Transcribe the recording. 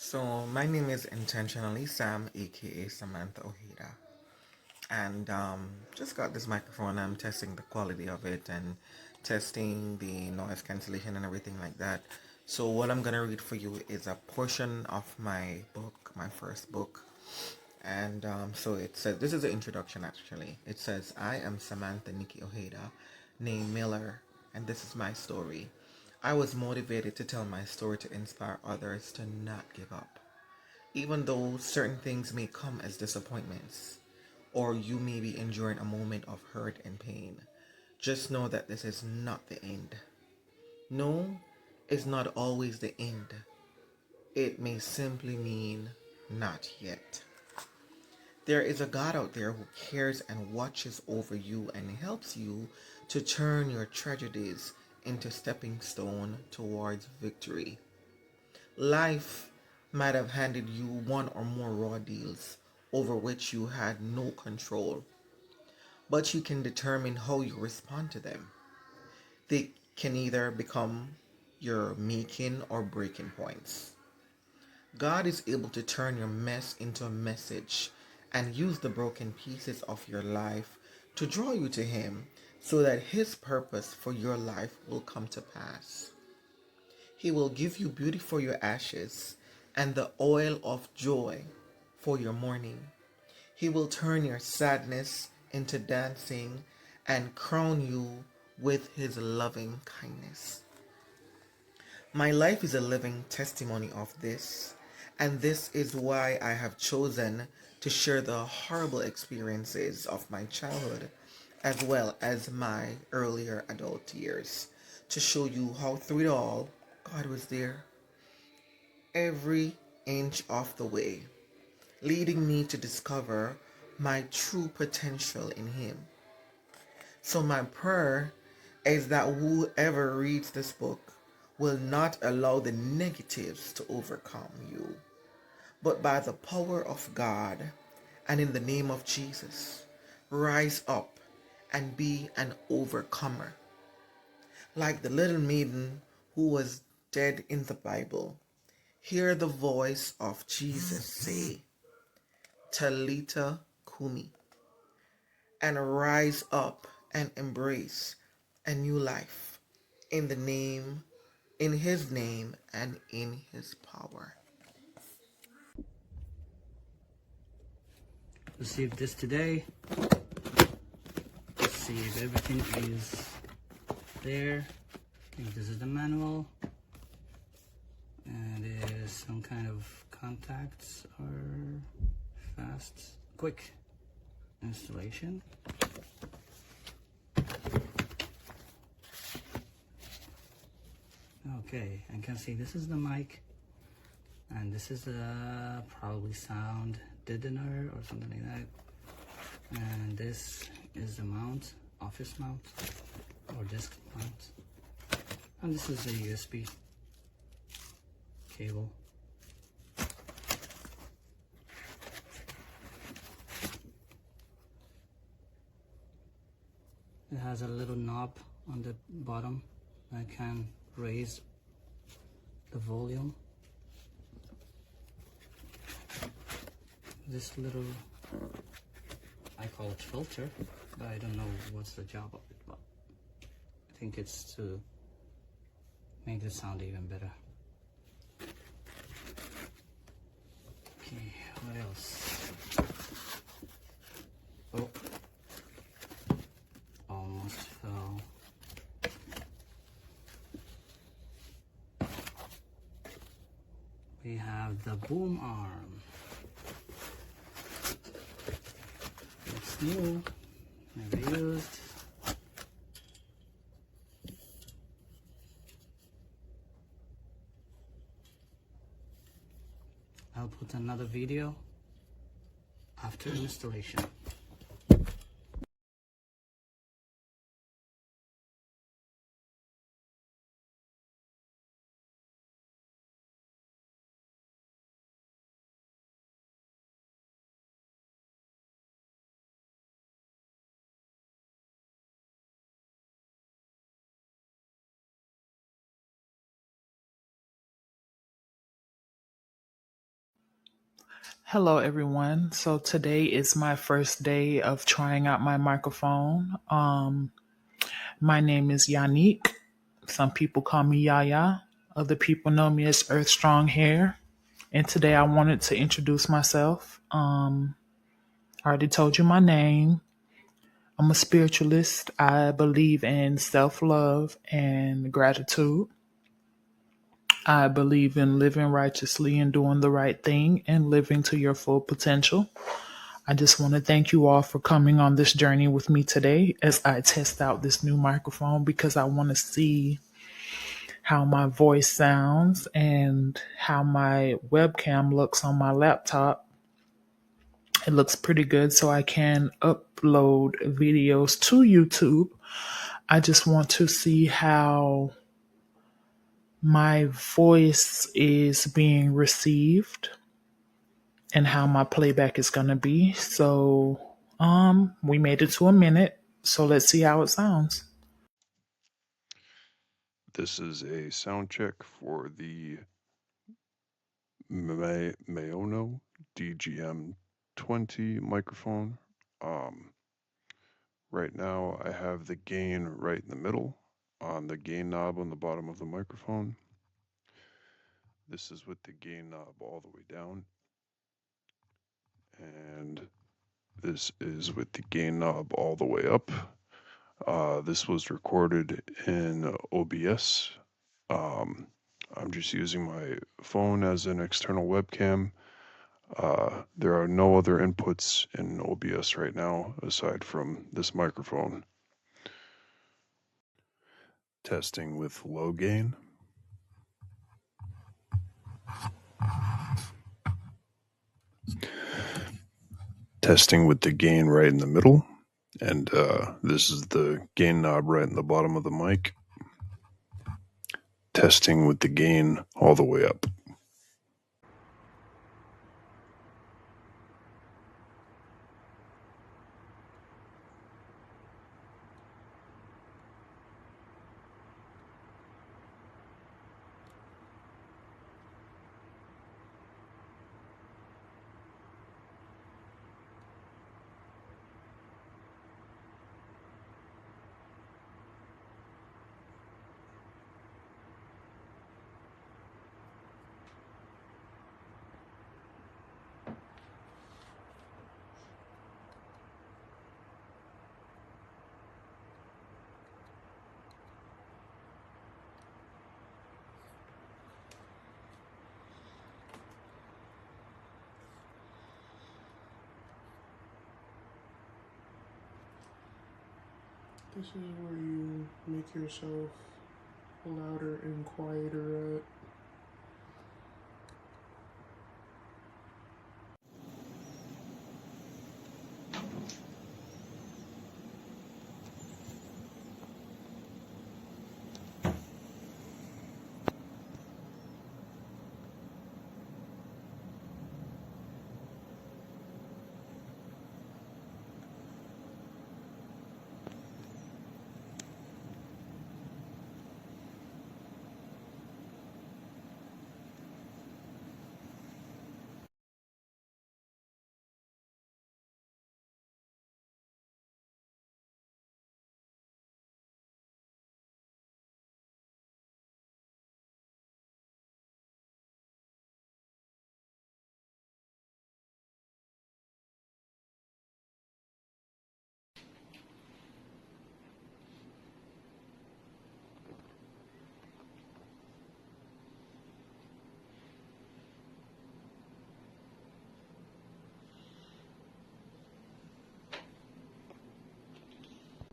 So my name is Intentionally Sam, aka Samantha Ojeda, and just got this microphone. I'm testing the quality of it and testing the noise cancellation and everything like that. So what I'm gonna read for you is a portion of my book, my first book, and so it says this is the introduction actually. It says, "I am Samantha Nikki Ojeda, named Miller, and this is my story. I was motivated to tell my story to inspire others to not give up. Even though certain things may come as disappointments, or you may be enduring a moment of hurt and pain, just know that this is not the end. No is not always the end. It may simply mean not yet. There is a God out there who cares and watches over you and helps you to turn your tragedies into stepping stone towards victory. Life might have handed you one or more raw deals over which you had no control, but you can determine how you respond to them. They can either become your making or breaking points. God is able to turn your mess into a message and use the broken pieces of your life to draw you to Him so that His purpose for your life will come to pass. He will give you beauty for your ashes and the oil of joy for your mourning. He will turn your sadness into dancing and crown you with His loving kindness. My life is a living testimony of this, and this is why I have chosen to share the horrible experiences of my childhood as well as my earlier adult years to show you how through it all, God was there every inch of the way, leading me to discover my true potential in Him. So my prayer is that whoever reads this book will not allow the negatives to overcome you, but by the power of God and in the name of Jesus, rise up and be an overcomer. Like the little maiden who was dead in the Bible, hear the voice of Jesus say, Talita Kumi, and rise up and embrace a new life in His name and in His power. Received this today. Let's see if everything is there. I think this is the manual. And there's some kind of contacts or fast, quick installation. Okay, I can see this is the mic, and this is the probably sound deadener or something like that. And this is the mount, office mount or desk mount. And this is a USB cable. It has a little knob on the bottom. I can raise the volume. This little, I call it filter, but I don't know what's the job of it, but I think it's to make the sound even better. Okay, what else? Oh, almost fell. We have the boom arm. It's new, never used. I'll put another video after installation. Hello, everyone. So today is my first day of trying out my microphone. My name is Yannick. Some people call me Yaya. Other people know me as Earth Strong Hair. And today I wanted to introduce myself. I already told you my name. I'm a spiritualist. I believe in self-love and gratitude. I believe in living righteously and doing the right thing and living to your full potential. I just want to thank you all for coming on this journey with me today as I test out this new microphone because I want to see how my voice sounds and how my webcam looks on my laptop. It looks pretty good, so I can upload videos to YouTube. I just want to see how my voice is being received and how my playback is going to be. So, we made it to a minute. So let's see how it sounds. This is a sound check for the MAONO DGM20 microphone. Right now I have the gain right in the middle on the gain knob on the bottom of the microphone. This is with the gain knob all the way down. And this is with the gain knob all the way up. This was recorded in OBS. I'm just using my phone as an external webcam. There are no other inputs in OBS right now aside from this microphone. Testing with low gain. Testing with the gain right in the middle. And this is the gain knob right in the bottom of the mic. Testing with the gain all the way up. This is where you make yourself louder and quieter